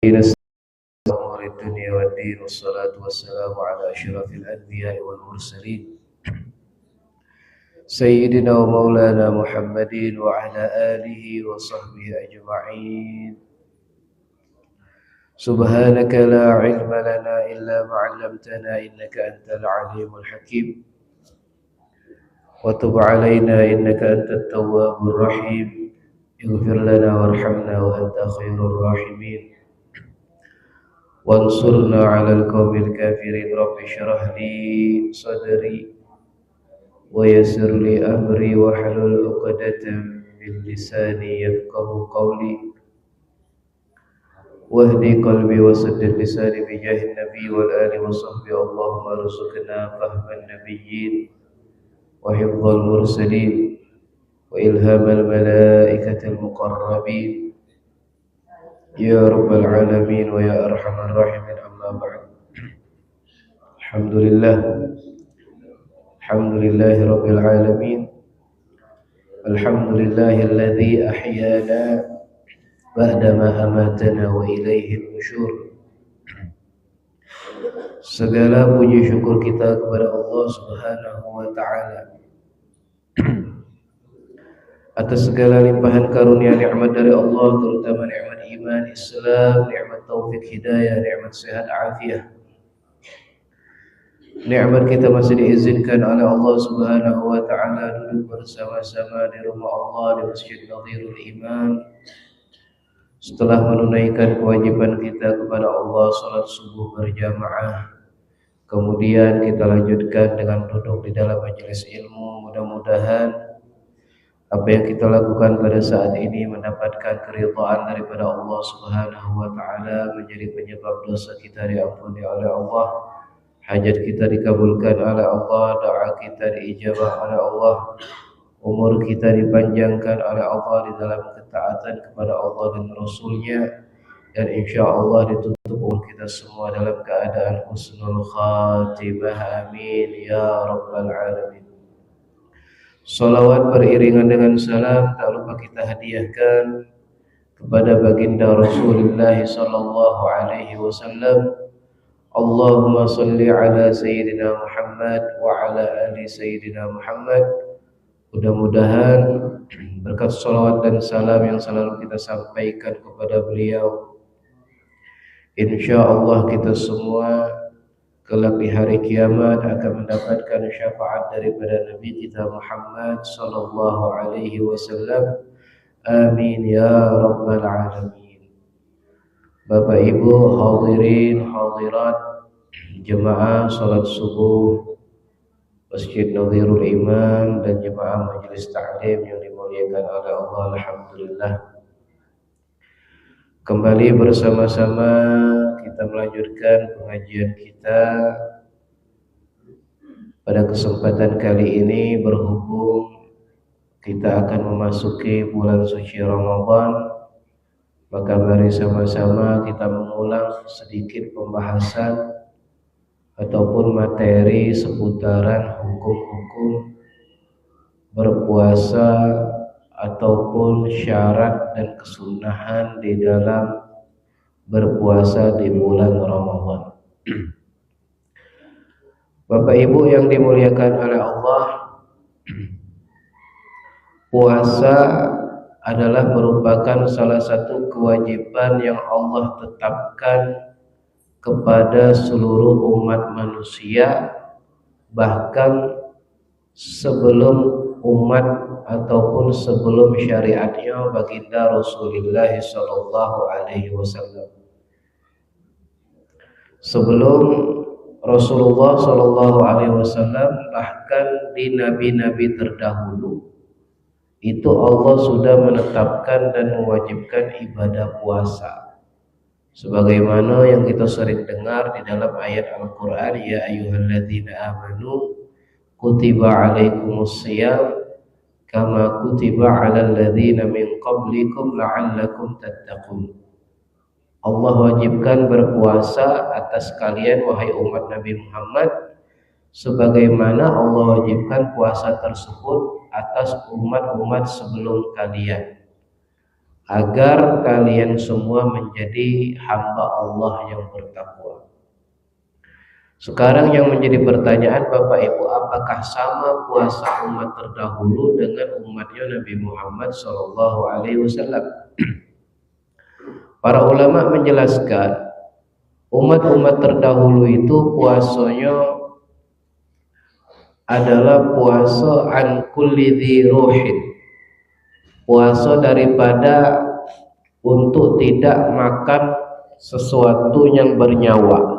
أمور الدنيا والدين والصلاة والسلام على أشرف الأنبياء والمرسلين سيدنا ومولانا محمد وعلى آله وصحبه أجمعين. سبحانك لا علم لنا إلا ما علمتنا إنك أنت العليم الحكيم وتب علينا إنك أنت التواب الرحيم. اغفر لنا وارحمنا وأنت خير الراحمين وانصرنا على القوم الكافرين. رب اشرح لي صدري ويسر لي أمري واحلل عقدة من لساني يفقه قولي واهدي قلبي وسدد لساني بجاه النبي والآل وصحبه. اللهم ارزقنا فهم النبيين وحفظ المرسلين وإلهام الملائكة المقربين يا رب العالمين ويا أرحم الراحمين. أما بعد، الحمد لله رب العالمين. الحمد لله الذي أحيانا بعدما أماتنا وإليه النشور. Segala puji syukur kita kepada Allah Subhanahu wa taala atas segala limpahan karunia nikmat dari Allah, terutama nikmat iman, Islam, nikmat taufik hidayah, nikmat sehat afiah. Nikmat kita masih diizinkan oleh Allah Subhanahu wa taala duduk bersama-sama di rumah Allah di Masjid Nadhirul Iman setelah menunaikan kewajiban kita kepada Allah salat subuh berjamaah. Kemudian kita lanjutkan dengan duduk di dalam majelis ilmu. Mudah-mudahan apa yang kita lakukan pada saat ini mendapatkan keridhaan daripada Allah Subhanahu wa taala, menjadi penyebab dosa kita diampuni oleh Allah, hajat kita dikabulkan oleh Allah, doa kita diijabah oleh Allah, umur kita dipanjangkan oleh Allah di dalam ketaatan kepada Allah dan Rasulnya, dan insya Allah ditutup umur kita semua dalam keadaan husnul khatimah. Amin ya rabbal alamin. Salawat beriringan dengan salam tak lupa kita hadiahkan kepada baginda Rasulullah sallallahu alaihi wasallam. Allahumma salli ala Sayyidina Muhammad wa ala ali Sayyidina Muhammad. Mudah-mudahan berkat salawat dan salam yang selalu kita sampaikan kepada beliau, insya Allah kita semua kelak di hari kiamat akan mendapatkan syafaat daripada Nabi kita Muhammad sallallahu alaihi wasallam. Amin ya rabbal alamin. Bapak Ibu hadirin hadirat jemaah salat subuh Masjid Nadhirul Iman dan jemaah majelis ta'lim yang dimuliakan oleh Allah, alhamdulillah. Kembali bersama-sama kita melanjutkan pengajian kita. Pada kesempatan kali ini berhubung kita akan memasuki bulan suci Ramadan, maka mari sama-sama kita mengulang sedikit pembahasan ataupun materi seputaran hukum-hukum berpuasa ataupun syarat dan kesunahan di dalam berpuasa di bulan Ramadan. Bapak Ibu yang dimuliakan oleh Allah, puasa adalah merupakan salah satu kewajiban yang Allah tetapkan kepada seluruh umat manusia, bahkan sebelum umat ataupun sebelum syariatnya baginda Rasulullah sallallahu alaihi wasallam. Sebelum Rasulullah sallallahu alaihi wasallam, bahkan di nabi-nabi terdahulu itu Allah sudah menetapkan dan mewajibkan ibadah puasa. Sebagaimana yang kita sering dengar di dalam ayat Al-Qur'an, ya ayyuhalladzina amanu kutiba alaikumus shiyam kama kutiba alal ladzina min qablikum la'allakum tattaqun. Allah wajibkan berpuasa atas kalian wahai umat Nabi Muhammad, sebagaimana Allah wajibkan puasa tersebut atas umat-umat sebelum kalian, agar kalian semua menjadi hamba Allah yang bertakwa. Sekarang yang menjadi pertanyaan Bapak Ibu, apakah sama puasa umat terdahulu dengan umatnya Nabi Muhammad SAW? Para ulama menjelaskan umat-umat terdahulu itu puasanya adalah puasa an kulli dhi ruhin, puasa daripada untuk tidak makan sesuatu yang bernyawa.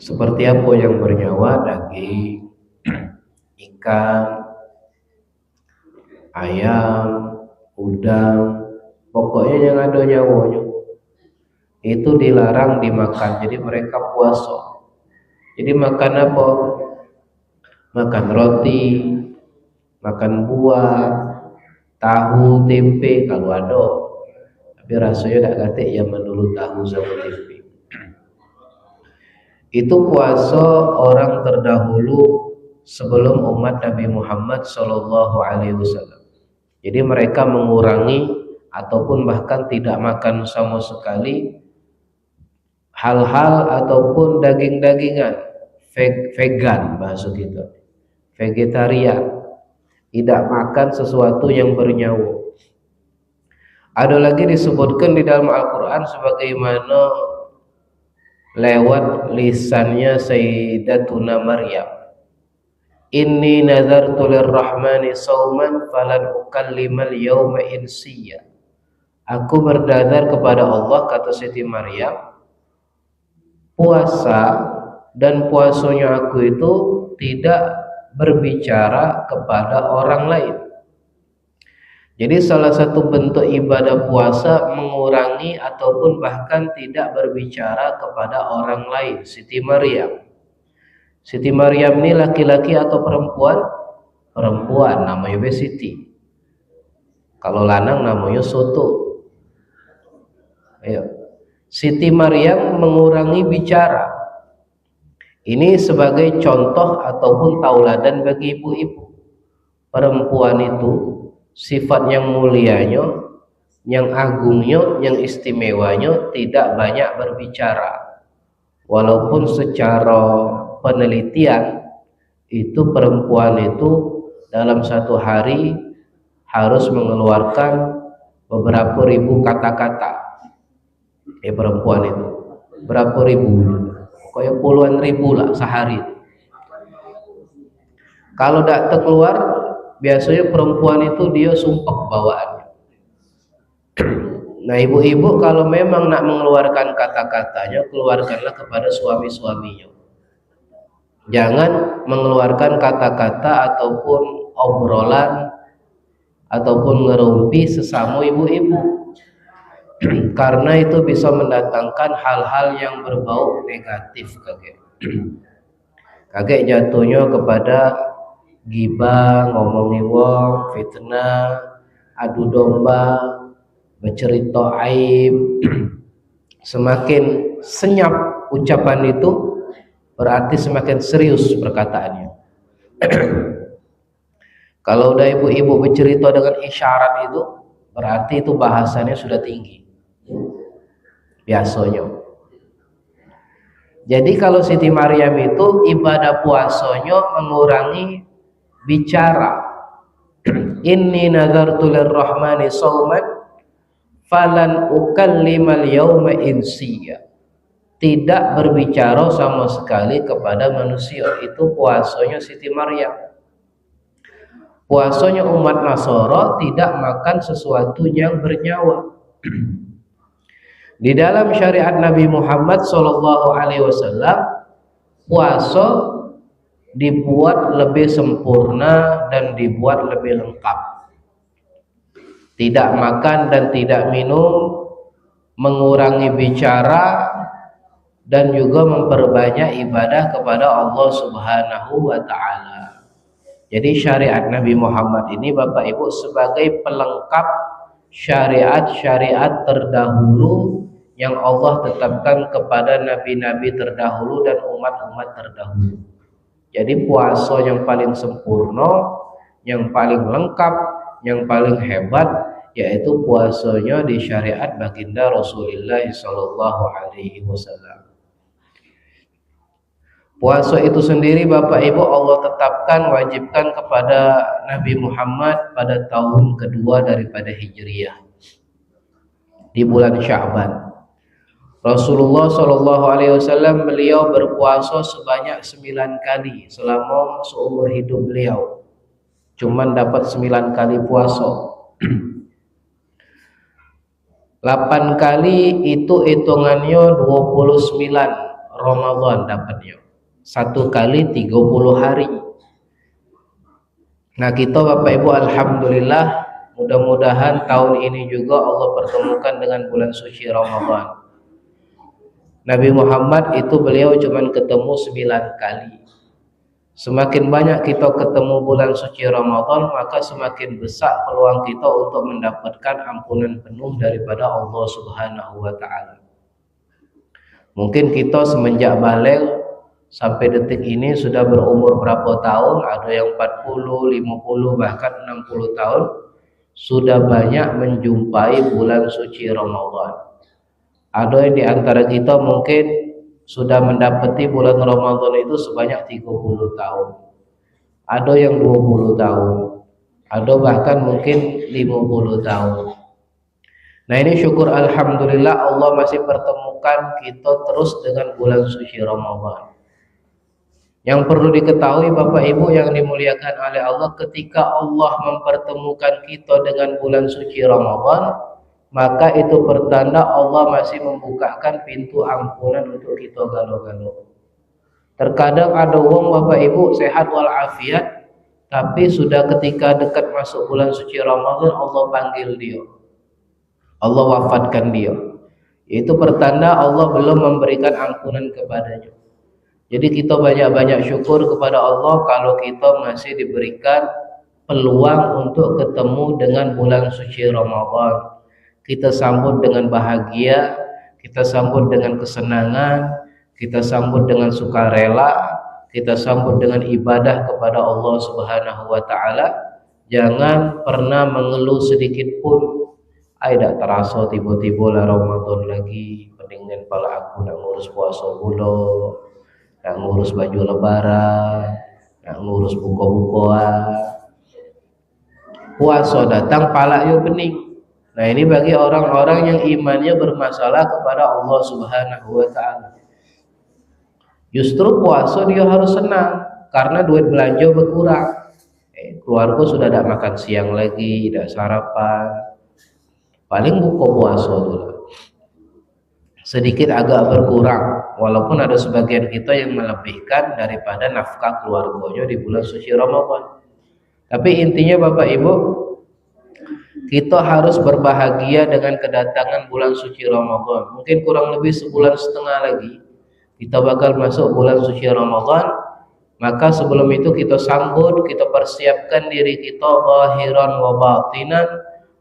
Seperti apa yang bernyawa? Daging, ikan, ayam, udang, pokoknya yang ada nyawanya itu dilarang dimakan. Jadi mereka puasa. Jadi makan apa? Makan roti, makan buah, tahu, tempe kalau ada. Tapi rasanya tak katik yang menurut tahu sama tempe. Itu puasa orang terdahulu sebelum umat Nabi Muhammad SAW. Jadi mereka mengurangi ataupun bahkan tidak makan sama sekali hal-hal ataupun daging-dagingan, vegan bahasa kita, vegetarian, tidak makan sesuatu yang bernyawa. Ada lagi disebutkan di dalam Al-Quran sebagaimana lewat lisannya Sayyidatuna Maryam, inni nazartu lirrahmani sauman falan ukallimal yawma insiya. Aku bernazar kepada Allah, kata Siti Maryam, puasa, dan puasanya aku itu tidak berbicara kepada orang lain. Jadi salah satu bentuk ibadah puasa mengurangi ataupun bahkan tidak berbicara kepada orang lain. Siti Maryam. Siti Maryam ini laki-laki atau perempuan? Perempuan, namanya Siti. Kalau lanang namanya Soto. Ayo. Siti Maryam mengurangi bicara. Ini sebagai contoh ataupun tauladan bagi ibu-ibu. Perempuan itu sifat yang mulianya, yang agungnya, yang istimewanya tidak banyak berbicara. Walaupun secara penelitian itu perempuan itu dalam satu hari harus mengeluarkan beberapa ribu kata-kata. Perempuan itu berapa ribu? Kayak puluhan ribu lah sehari. Kalau tidak terkeluar, biasanya perempuan itu dia sumpah bawaannya. Nah, ibu-ibu kalau memang nak mengeluarkan kata-katanya, keluarkanlah kepada suami-suaminya. Jangan mengeluarkan kata-kata ataupun obrolan ataupun ngerumpi sesama ibu-ibu. Karena itu bisa mendatangkan hal-hal yang berbau negatif, kakek jatuhnya kepada gibah, ngomongi wong, fitnah, adu domba, bercerita aib. Semakin senyap ucapan itu berarti semakin serius perkataannya. Kalau udah ibu-ibu bercerita dengan isyarat itu berarti itu bahasanya sudah tinggi biasanya. Jadi kalau Siti Maryam itu ibadah puasanya mengurangi bicara. Inni nazartu lirrahmani sauman falan ukallimal yawma insiya. Tidak berbicara sama sekali kepada manusia. Itu puasanya Siti Maryam. Puasanya umat Nasara tidak makan sesuatu yang bernyawa. Di dalam syariat Nabi Muhammad SAW, puasa dibuat lebih sempurna dan dibuat lebih lengkap. Tidak makan dan tidak minum, mengurangi bicara, dan juga memperbanyak ibadah kepada Allah Subhanahu wa Ta'ala. Jadi syariat Nabi Muhammad ini Bapak Ibu sebagai pelengkap syariat-syariat terdahulu yang Allah tetapkan kepada nabi-nabi terdahulu dan umat-umat terdahulu. Jadi puasa yang paling sempurna, yang paling lengkap, yang paling hebat, yaitu puasanya di syariat baginda Rasulullah sallallahu alaihi wasallam. Puasa itu sendiri Bapak Ibu Allah tetapkan, wajibkan kepada Nabi Muhammad pada tahun kedua daripada Hijriyah, di bulan Sya'ban. Rasulullah sallallahu alaihi wasallam beliau berpuasa sebanyak 9 kali selama seumur hidup beliau. Cuman dapat 9 kali puasa. 8 kali itu hitungannya 29 Ramadan dapatnya. 1 kali 30 hari. Nah kita Bapak Ibu alhamdulillah, mudah-mudahan tahun ini juga Allah pertemukan dengan bulan suci Ramadan. Nabi Muhammad itu beliau cuma ketemu 9 kali. Semakin banyak kita ketemu bulan suci Ramadan, maka semakin besar peluang kita untuk mendapatkan ampunan penuh daripada Allah Subhanahu wa taala. Mungkin kita semenjak balik sampai detik ini sudah berumur berapa tahun, ada yang 40, 50, bahkan 60 tahun, sudah banyak menjumpai bulan suci Ramadan. Ada yang di antara kita mungkin sudah mendapati bulan Ramadan itu sebanyak 30 tahun. Ada yang 20 tahun. Ada bahkan mungkin 50 tahun. Nah ini syukur alhamdulillah Allah masih pertemukan kita terus dengan bulan suci Ramadan. Yang perlu diketahui Bapak Ibu yang dimuliakan oleh Allah, ketika Allah mempertemukan kita dengan bulan suci Ramadan, maka itu pertanda Allah masih membukakan pintu ampunan untuk kita galo-galo. Terkadang ada orang Bapak Ibu sehat walafiat, tapi sudah ketika dekat masuk bulan suci Ramadan Allah panggil dia, Allah wafatkan dia. Itu pertanda Allah belum memberikan ampunan kepadanya. Jadi kita banyak-banyak syukur kepada Allah kalau kita masih diberikan peluang untuk ketemu dengan bulan suci Ramadan. Kita sambut dengan bahagia, kita sambut dengan kesenangan, kita sambut dengan sukarela, kita sambut dengan ibadah kepada Allah Subhanahu wa taala. Jangan pernah mengeluh sedikit pun. Tidak terasa tiba-tiba lah Ramadan lagi, mendingan pala aku nak ngurus puasa pula, nak ngurus baju lebaran, nak ngurus buka-bukaan. Puasa datang pala yo bening. Nah ini bagi orang-orang yang imannya bermasalah kepada Allah Subhanahu wa taala. Justru puasa dia harus senang karena duit belanja berkurang. Keluarga sudah tidak makan siang lagi, tidak sarapan. Paling buka puasa dulu. Sedikit agak berkurang, walaupun ada sebagian kita yang melebihkan daripada nafkah keluarganya di bulan suci Ramadan. Tapi intinya Bapak Ibu, kita harus berbahagia dengan kedatangan bulan suci Ramadan. Mungkin kurang lebih sebulan setengah lagi kita bakal masuk bulan suci Ramadan. Maka sebelum itu kita sambut, kita persiapkan diri kita zahiran wa batinan,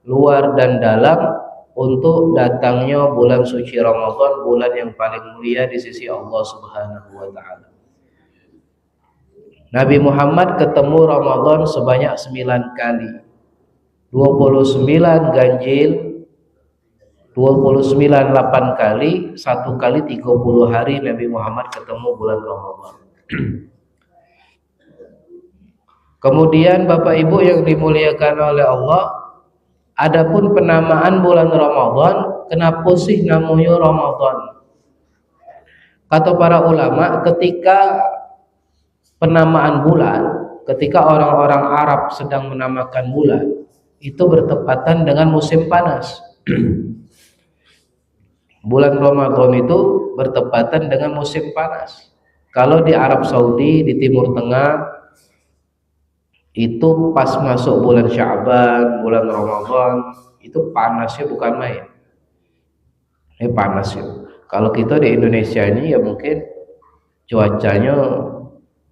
luar dan dalam, untuk datangnya bulan suci Ramadan, bulan yang paling mulia di sisi Allah Subhanahu wa taala. Nabi Muhammad ketemu Ramadan sebanyak 9 kali. 29 ganjil, 29 8 kali, 1 kali 30 hari Nabi Muhammad ketemu bulan Ramadan. Kemudian Bapak Ibu yang dimuliakan oleh Allah, adapun penamaan bulan Ramadan, kenapa sih namanya Ramadan? Kata para ulama, ketika penamaan bulan, ketika orang-orang Arab sedang menamakan bulan, itu bertepatan dengan musim panas. Bulan Ramadan itu bertepatan dengan musim panas. Kalau di Arab Saudi, di Timur Tengah, itu pas masuk bulan Sya'ban, bulan Ramadan, itu panasnya bukan main. Panas ya. Kalau kita di Indonesia ini ya mungkin cuacanya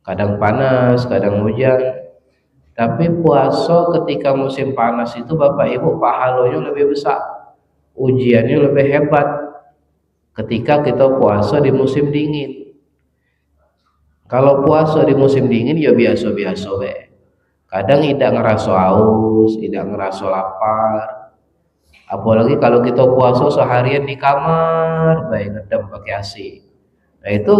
kadang panas, kadang hujan. Tapi puasa ketika musim panas itu Bapak Ibu pahalanya lebih besar, ujiannya lebih hebat ketika kita puasa di musim dingin. Kalau puasa di musim dingin ya biasa-biasa be. Kadang tidak ngerasa haus, tidak ngerasa lapar. Apalagi kalau kita puasa seharian di kamar, baik ngedem pakai AC. Nah itu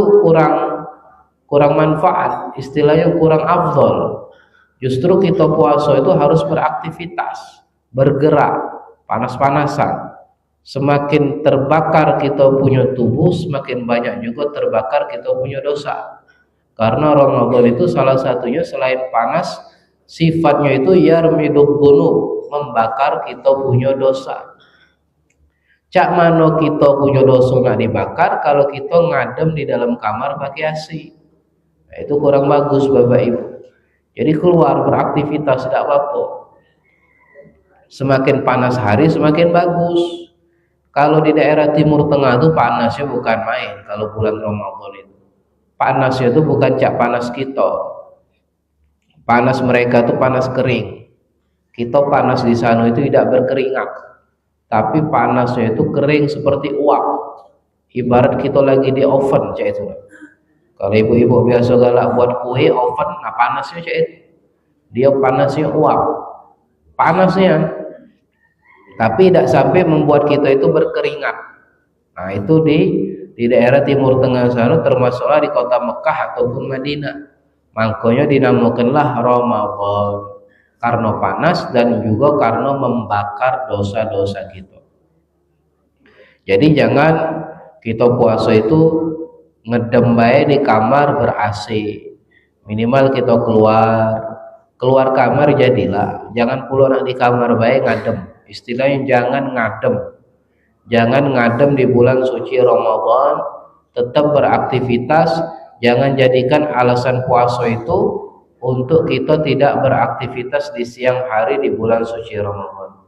kurang manfaat, istilahnya kurang afdol. Justru kita puasa itu harus beraktivitas, bergerak, panas-panasan. Semakin terbakar kita punya tubuh, semakin banyak juga terbakar kita punya dosa. Karena Ramadan itu salah satunya selain panas, sifatnya itu yarmidul dzunub, membakar kita punya dosa. Cak mano kita punya dosa nggak dibakar kalau kita ngadem di dalam kamar pakai AC. Nah, itu kurang bagus Bapak Ibu. Jadi keluar beraktivitas tidak apa-apa. Semakin panas hari semakin bagus. Kalau di daerah Timur Tengah itu panasnya bukan main kalau bulan Ramadan itu. Panasnya itu bukan cak panas kita. Panas mereka itu panas kering. Kita panas di sana itu tidak berkeringat. Tapi panasnya itu kering seperti uap. Ibarat kita lagi di oven cak itu. Kalau ibu-ibu biasa galak buat kue oven, nah panasnya cak itu. Dia panasnya uap. Panasnya. Tapi tidak sampai membuat kita itu berkeringat. Nah itu di daerah Timur Tengah sana termasuklah di kota Mekah ataupun Madinah. Makanya dinamakanlah Ramadan karena panas dan juga karena membakar dosa-dosa kita. Jadi jangan kita puasa itu ngedem bae di kamar ber-AC. Minimal kita keluar kamar jadilah. Jangan pulang di kamar bae ngadem. Istilahnya jangan ngadem di bulan suci Ramadan, tetap beraktivitas. Jangan jadikan alasan puasa itu untuk kita tidak beraktivitas di siang hari di bulan suci Ramadan.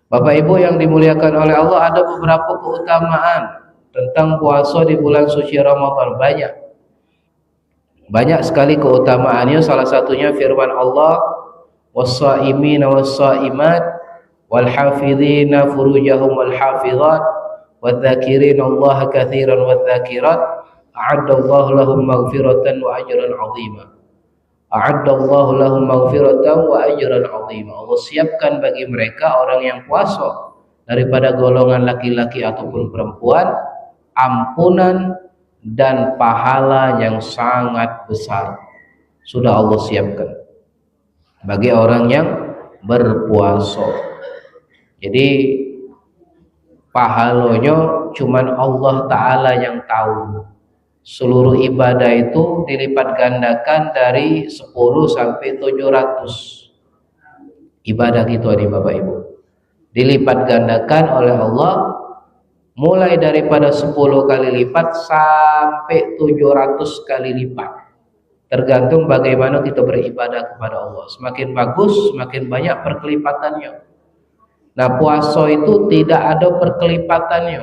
Bapak Ibu yang dimuliakan oleh Allah, ada beberapa keutamaan tentang puasa di bulan suci Ramadan. Banyak sekali keutamaannya. Salah satunya firman Allah, was-saimina was-saimat wal hafizina furujahum wal hafizat wadz-dzakirina Allah katsiran wadz-dzakirat a'addallahu lahum maghfiratan wa ajran 'azima. A'addallahu lahum maghfiratan wa ajran 'azima. Allah siapkan bagi mereka orang yang puasa daripada golongan laki-laki ataupun perempuan ampunan dan pahala yang sangat besar. Sudah Allah siapkan bagi orang yang berpuasa. Jadi pahalanya cuman Allah Ta'ala yang tahu. Seluruh ibadah itu dilipat gandakan dari 10 sampai 700 ibadah kita nih Bapak Ibu. Dilipat gandakan oleh Allah mulai daripada 10 kali lipat sampai 700 kali lipat. Tergantung bagaimana kita beribadah kepada Allah. Semakin bagus, semakin banyak perkelipatannya. Nah, puasa itu tidak ada perkelipatannya.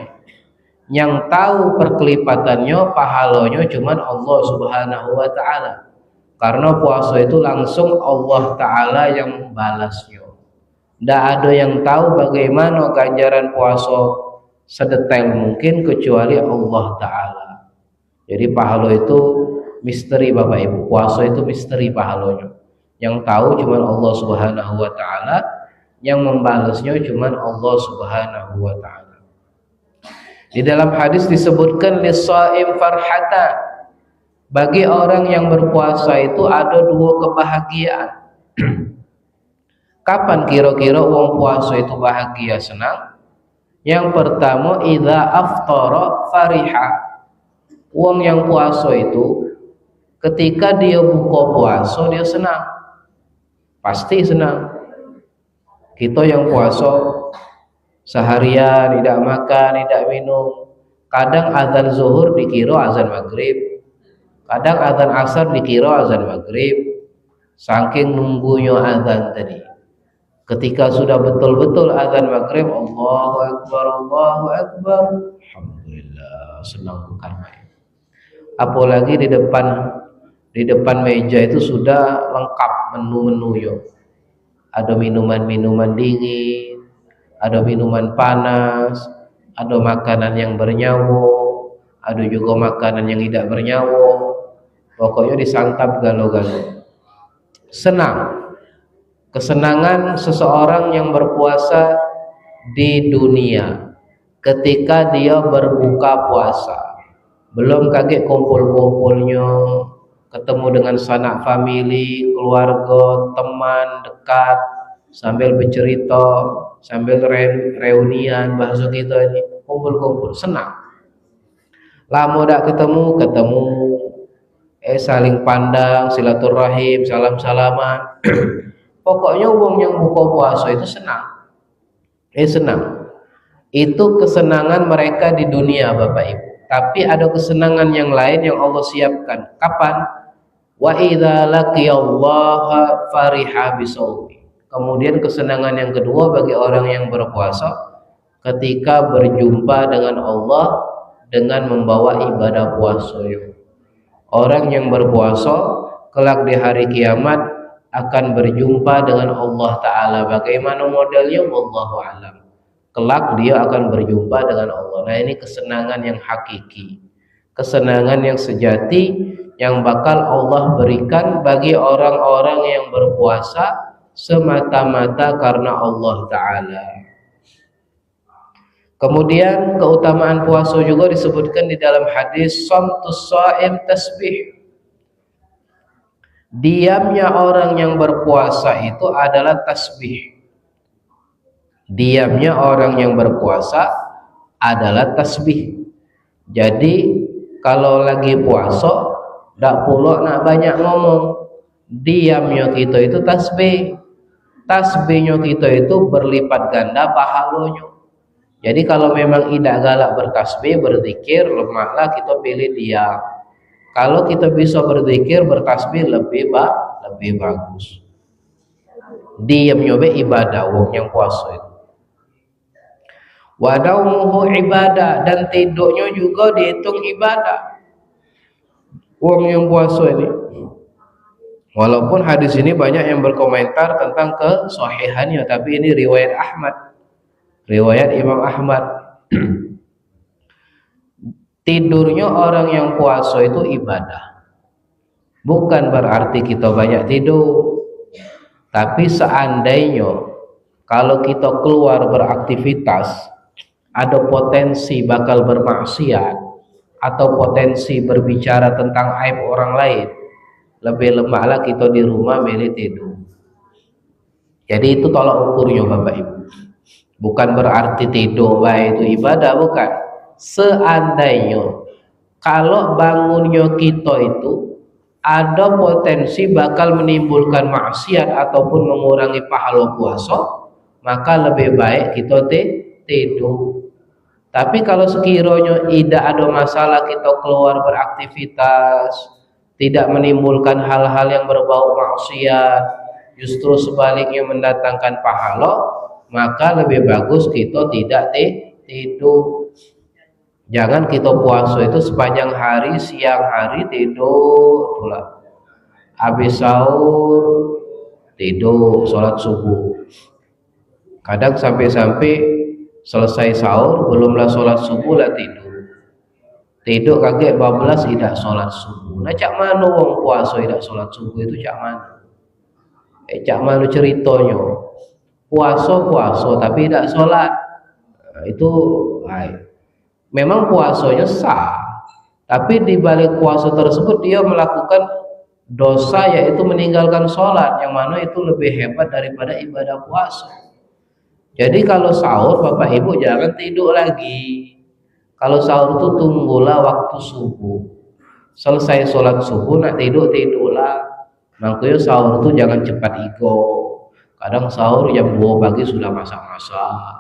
Yang tahu perkelipatannya, pahalanya cuman Allah Subhanahu wa Ta'ala. Karena puasa itu langsung Allah Ta'ala yang membalasnya. Tidak ada yang tahu bagaimana ganjaran puasa sedetail mungkin kecuali Allah Ta'ala. Jadi pahala itu misteri Bapak Ibu. Puasa itu misteri pahalanya. Yang tahu cuma Allah Subhanahu wa Ta'ala, yang membalasnya cuma Allah Subhanahu wa Ta'ala. Di dalam hadis disebutkan lis-shaim farhatan. Bagi orang yang berpuasa itu ada 2 kebahagiaan. Kapan kira-kira orang puasa itu bahagia senang? Yang pertama, idza aftara fariha. Orang yang puasa itu ketika dia buka puasa dia senang, pasti senang. Kita yang puasa seharian tidak makan, tidak minum, kadang azan zuhur dikira azan maghrib, kadang azan asar dikira azan maghrib, saking nunggunya azan tadi. Ketika sudah betul-betul azan maghrib, Allahu Akbar, Allahu Akbar, alhamdulillah, senang bukan main. Apalagi di depan meja itu sudah lengkap menu-menunya. Ada minuman-minuman dingin, ada minuman panas, ada makanan yang bernyawa, ada juga makanan yang tidak bernyawa. Pokoknya disantap galo-galo. senang. Kesenangan seseorang yang berpuasa di dunia ketika dia berbuka puasa, belum kaget kumpul-kumpulnya, ketemu dengan sanak famili, keluarga, teman dekat, sambil bercerita, sambil reunian, bahasa kita ini kumpul-kumpul, senang. Lama tak ketemu, saling pandang, silaturahim, salam-salaman. Pokoknya wong yang buka puasa itu senang. Senang. Itu kesenangan mereka di dunia, Bapak Ibu. Tapi ada kesenangan yang lain yang Allah siapkan. Kapan? Wa idza laqiyallaha fariha bisawmi. Kemudian kesenangan yang kedua bagi orang yang berpuasa ketika berjumpa dengan Allah dengan membawa ibadah puasa. Orang yang berpuasa kelak di hari kiamat akan berjumpa dengan Allah Ta'ala. Bagaimana modelnya? Wallahu a'lam. Kelak dia akan berjumpa dengan Allah. Nah, ini kesenangan yang hakiki, kesenangan yang sejati yang bakal Allah berikan bagi orang-orang yang berpuasa semata-mata karena Allah Ta'ala. Kemudian keutamaan puasa juga disebutkan di dalam hadis shamtus shaim tasbih. Diamnya orang yang berpuasa itu adalah tasbih. Diamnya orang yang berpuasa adalah tasbih. Jadi kalau lagi puasa tak pula nak banyak ngomong. Diamnya kita itu tasbih. Tasbihnya kita itu berlipat ganda pahalanya. Jadi kalau memang tidak galak bertasbih, berzikir, lemahlah kita pilih diam. Kalau kita bisa berzikir, bertasbih lebih bagus. Diam nyoba ibadah wong yang puasa itu. Wa daumuhu ibadah, dan tidurnya juga dihitung ibadah. Wong yang puasa ini. Walaupun hadis ini banyak yang berkomentar tentang kesahihannya, tapi ini riwayat Ahmad. Riwayat Imam Ahmad. Tidurnya orang yang puasa itu ibadah. Bukan berarti kita banyak tidur. Tapi seandainya kalau kita keluar beraktivitas, ada potensi bakal bermaksiat atau potensi berbicara tentang aib orang lain, lebih lemahlah kita di rumah milih tidur. Jadi itu tolak ukurnya Bapak Ibu. Bukan berarti tidur baik itu ibadah, bukan. Seandainya kalau bangunnya kita itu ada potensi bakal menimbulkan maksiat ataupun mengurangi pahala puasa, maka lebih baik kita tidur. Tapi kalau sekiranya tidak ada masalah kita keluar beraktivitas, tidak menimbulkan hal-hal yang berbau maksiat, justru sebaliknya mendatangkan pahala, maka lebih bagus kita tidak tidur. Jangan kita puasa itu sepanjang hari, siang hari tidur pula. Habis sahur tidur, sholat subuh. Kadang sampai selesai sahur belumlah sholat subuh lah tidur. Tidur kaget bablas tidak sholat subuh. Nah cak mana wong puasa tidak sholat subuh itu cak mana? Cak mana ceritanya? Puasa tapi tidak sholat. Itu memang puasanya sah, tapi di balik puasa tersebut dia melakukan dosa, yaitu meninggalkan sholat, yang mana itu lebih hebat daripada ibadah puasa. Jadi kalau sahur Bapak Ibu jangan tidur lagi. Kalau sahur itu tunggulah waktu subuh. Selesai sholat subuh nak tidurlah. Makanya sahur itu jangan cepat ego. Kadang sahur jam 2 pagi sudah masak-masak,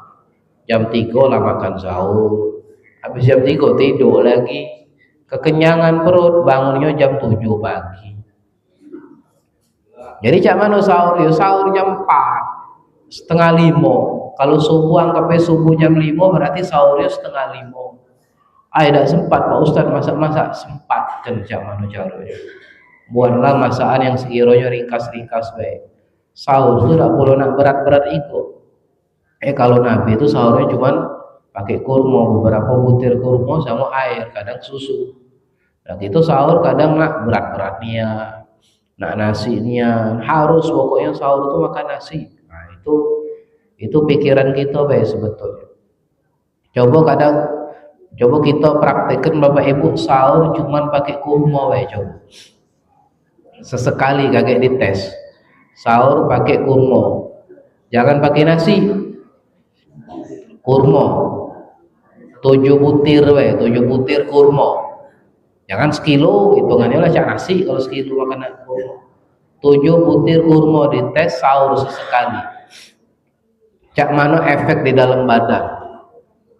jam 3 lah makan sahur, habis jam 3 tidur lagi, kekenyangan perut, bangunnya jam 7 pagi. Jadi cak mana sahur? Ya sahur jam 4, setengah 5. Kalau subuh anggapnya subuh jam 5, berarti sahurnya setengah 5. Tidak sempat Pak Ustadz masak-masak. Sempat kan cak mana caranya? Buatlah masakan yang sekiranya ringkas-ringkas baik. Sahur itu tidak perlu nak berat-berat ikut. Kalau Nabi itu sahurnya cuman pakai kurma, beberapa butir kurma sama air, kadang susu. Dan itu sahur kadang nak berat-beratnya. nak nasinya harus pokoknya sahur itu makan nasi. Nah, itu pikiran kita sebetulnya. Coba kita praktekkan Bapak Ibu sahur cuman pakai kurma coba. Sesekali kaget dites. Sahur pakai kurma. Jangan pakai nasi. Kurma. 7 butir 7 butir kurma. Jangan sekilo, hitungannya lah cak nasi kalau sekilo makan kurma. 7 butir kurma dites sahur sesekali. Cak mana efek di dalam badan.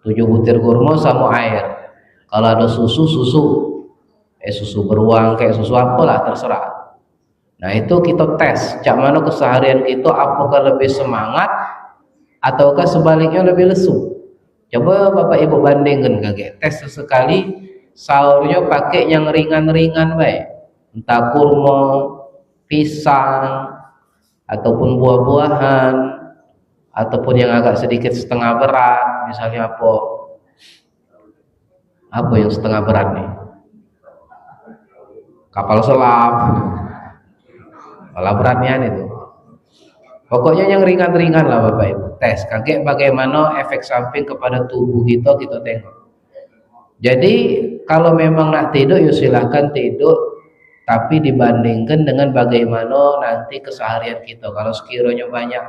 7 butir kurma sama air. Kalau ada susu susu beruang kayak susu apalah terserah. Nah itu kita tes, cak mana keseharian kita, apakah lebih semangat ataukah sebaliknya lebih lesu. Coba Bapak Ibu bandingkan kaget, tes sesekali sahurnya pakai yang ringan-ringan entah kurma, pisang, ataupun buah-buahan, ataupun yang agak sedikit setengah berat, misalnya apa yang setengah berat nih? Kapal selam. Kalau beratnya itu. Pokoknya yang ringan-ringan lah Bapak Ibu. Tes kaget bagaimana efek samping kepada tubuh kita tengok. Jadi kalau memang nak tidur ya silahkan tidur, tapi dibandingkan dengan bagaimana nanti keseharian kita. Kalau sekiranya banyak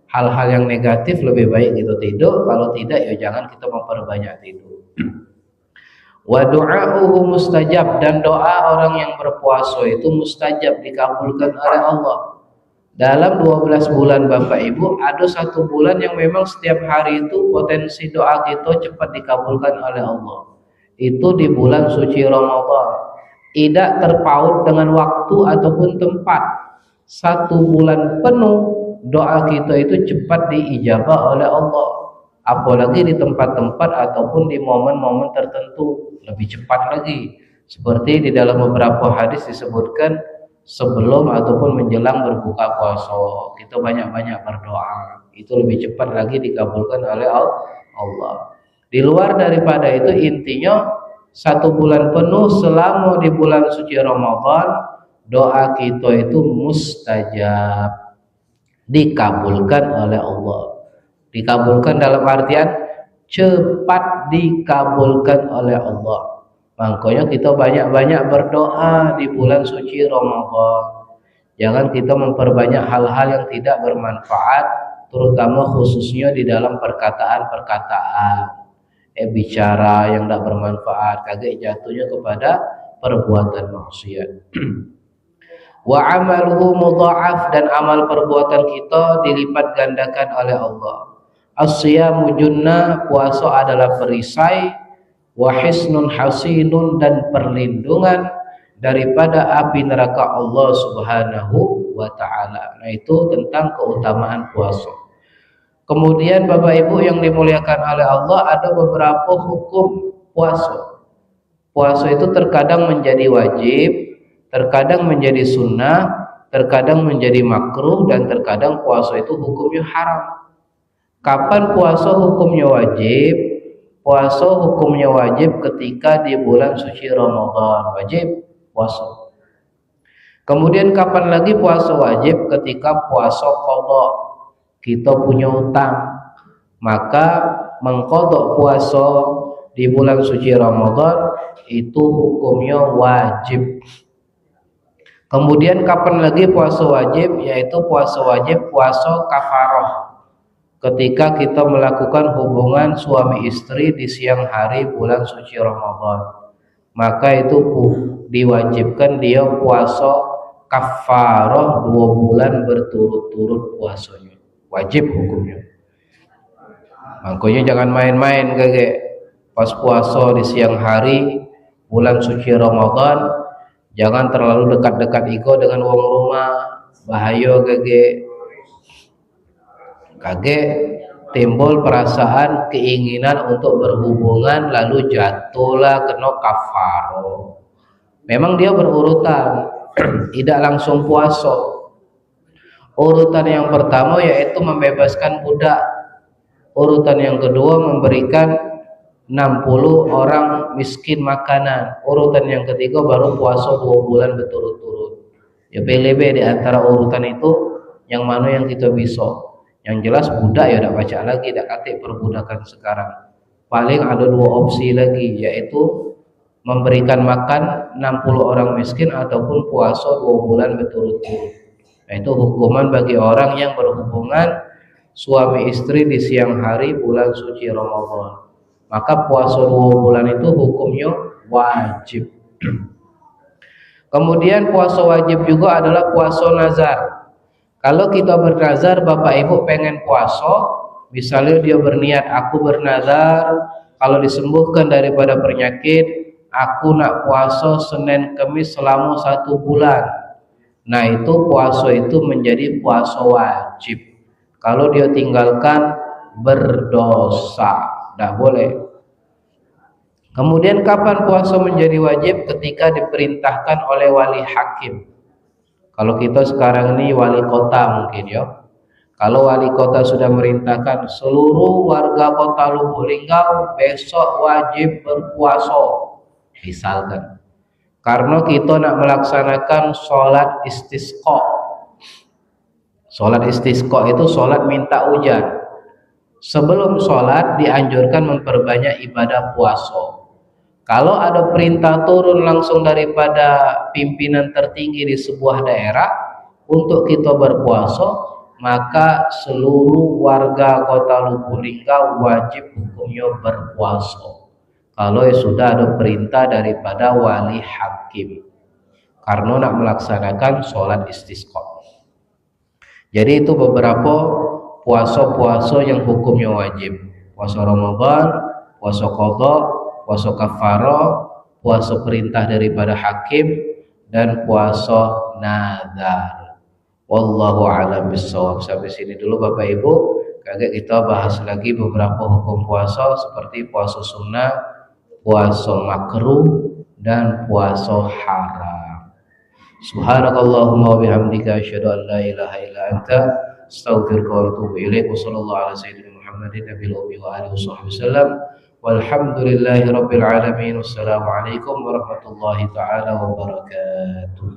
hal-hal yang negatif, lebih baik kita tidur. Kalau tidak ya jangan kita memperbanyak tidur. Wa du'a'uhu mustajab, dan doa orang yang berpuasa itu mustajab, dikabulkan oleh Allah. Dalam 12 bulan Bapak Ibu, ada 1 bulan yang memang setiap hari itu potensi doa kita cepat dikabulkan oleh Allah. Itu di bulan suci Ramadan. Tidak terpaut dengan waktu ataupun tempat. 1 bulan penuh doa kita itu cepat diijabah oleh Allah. Apalagi di tempat-tempat ataupun di momen-momen tertentu lebih cepat lagi. Seperti di dalam beberapa hadis disebutkan sebelum ataupun menjelang berbuka puasa kita banyak-banyak berdoa, itu lebih cepat lagi dikabulkan oleh Allah. Di luar daripada itu, intinya 1 bulan penuh selama di bulan suci Ramadan doa kita itu mustajab, dikabulkan oleh Allah. Dikabulkan dalam artian cepat dikabulkan oleh Allah. Makanya kita banyak-banyak berdoa di bulan suci Ramadan. Jangan kita memperbanyak hal-hal yang tidak bermanfaat, terutama khususnya di dalam perkataan-perkataan. Bicara yang tidak bermanfaat, kaget jatuhnya kepada perbuatan maksiat. Wa amaluhu mudha'af, dan amal perbuatan kita dilipat gandakan oleh Allah. As-siyamu junnah, puasa adalah perisai, wa hisnun hasinun, dan perlindungan daripada api neraka Allah Subhanahu wa taala. Nah, itu tentang keutamaan puasa. Kemudian Bapak Ibu yang dimuliakan oleh Allah, ada beberapa hukum puasa. Puasa itu terkadang menjadi wajib, terkadang menjadi sunnah, terkadang menjadi makruh, dan terkadang puasa itu hukumnya haram. Kapan puasa hukumnya wajib? Puasa hukumnya wajib ketika di bulan suci Ramadan, wajib puasa. Kemudian kapan lagi puasa wajib? Ketika puasa qadha, kita punya utang, maka mengqadha puasa di bulan suci Ramadan itu hukumnya wajib. Kemudian kapan lagi puasa wajib? Yaitu puasa wajib puasa kafarah, ketika kita melakukan hubungan suami istri di siang hari bulan suci Ramadan, maka itu diwajibkan dia puasa kafarah 2 bulan berturut-turut puasanya, wajib hukumnya. Makanya jangan main-main kakek pas puasa di siang hari bulan suci Ramadan. Jangan terlalu dekat-dekat iko dengan wong rumah, bahaya kaget timbul perasaan keinginan untuk berhubungan, lalu jatuhlah kena kafarah. Memang dia berurutan, tidak langsung puasa. Urutan yang pertama yaitu membebaskan budak. Urutan yang kedua memberikan 60 orang miskin makanan. Urutan yang ketiga baru puasa 2 bulan berturut-turut. Ya pilih di antara urutan itu yang mana yang kita bisa. Yang jelas budak ya udah baca lagi, udah katik perbudakan sekarang. Paling ada dua opsi lagi, yaitu memberikan makan 60 orang miskin ataupun puasa 2 bulan berturut-turut. Nah, itu hukuman bagi orang yang berhubungan suami istri di siang hari bulan suci Ramadan. Maka puasa 2 bulan itu hukumnya wajib. Kemudian puasa wajib juga adalah puasa nazar. Kalau kita bernazar, Bapak Ibu pengen puasa, misalnya dia berniat, aku bernazar kalau disembuhkan daripada penyakit, aku nak puasa Senin Kamis selama 1 bulan. Nah, itu puasa itu menjadi puasa wajib. Kalau dia tinggalkan berdosa, tidak boleh. Kemudian kapan puasa menjadi wajib? Ketika diperintahkan oleh wali hakim. Kalau kita sekarang ini wali kota mungkin ya. Kalau wali kota sudah merintahkan seluruh warga kota Lubuk Linggau besok wajib berpuasa, misalkan. Karena kita nak melaksanakan sholat istisqa. Sholat istisqa itu sholat minta hujan. Sebelum sholat dianjurkan memperbanyak ibadah puasa. Kalau ada perintah turun langsung daripada pimpinan tertinggi di sebuah daerah untuk kita berpuasa, maka seluruh warga kota Lubuk Linggau wajib hukumnya berpuasa. Kalau sudah ada perintah daripada wali hakim, karena nak melaksanakan sholat istisqa. Jadi itu beberapa puasa-puasa yang hukumnya wajib. Puasa Ramadan, puasa qadha, puasa kafarah, puasa perintah daripada hakim, dan puasa nazar. Wallahu a'lam bishawab. Sampai sini dulu Bapak Ibu. Kagak kita bahas lagi beberapa hukum puasa seperti puasa sunnah, puasa makruh, dan puasa haram. Subhanakallahumma wa bihamdika asyhadu an la ilaha illa anta astaghfiruka wa atubu ilaik. Wa sallallahu ala sayyidina Muhammadin nabiyil ummi wa alihi wasallam. Walhamdulillahi rabbil alamin. Wassalamualaikum warahmatullahi taala wabarakatuh.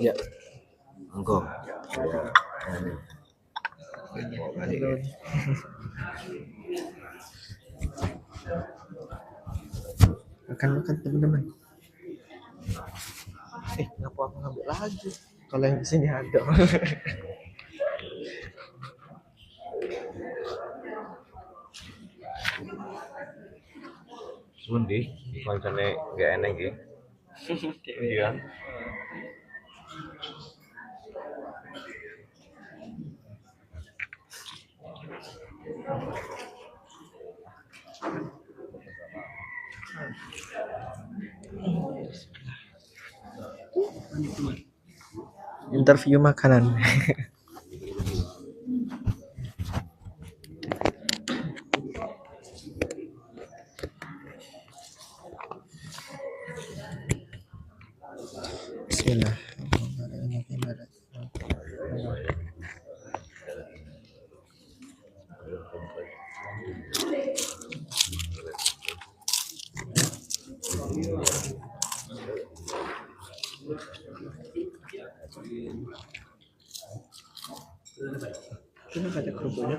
Ya, engkau. Makan teman-teman. Ngapa aku ngambil lagi? Kalau yang di sini ada. Sundi, koncone gak enak ya. Iya. Interview makanan. Bismillah. Kenapa ada kerupuknya?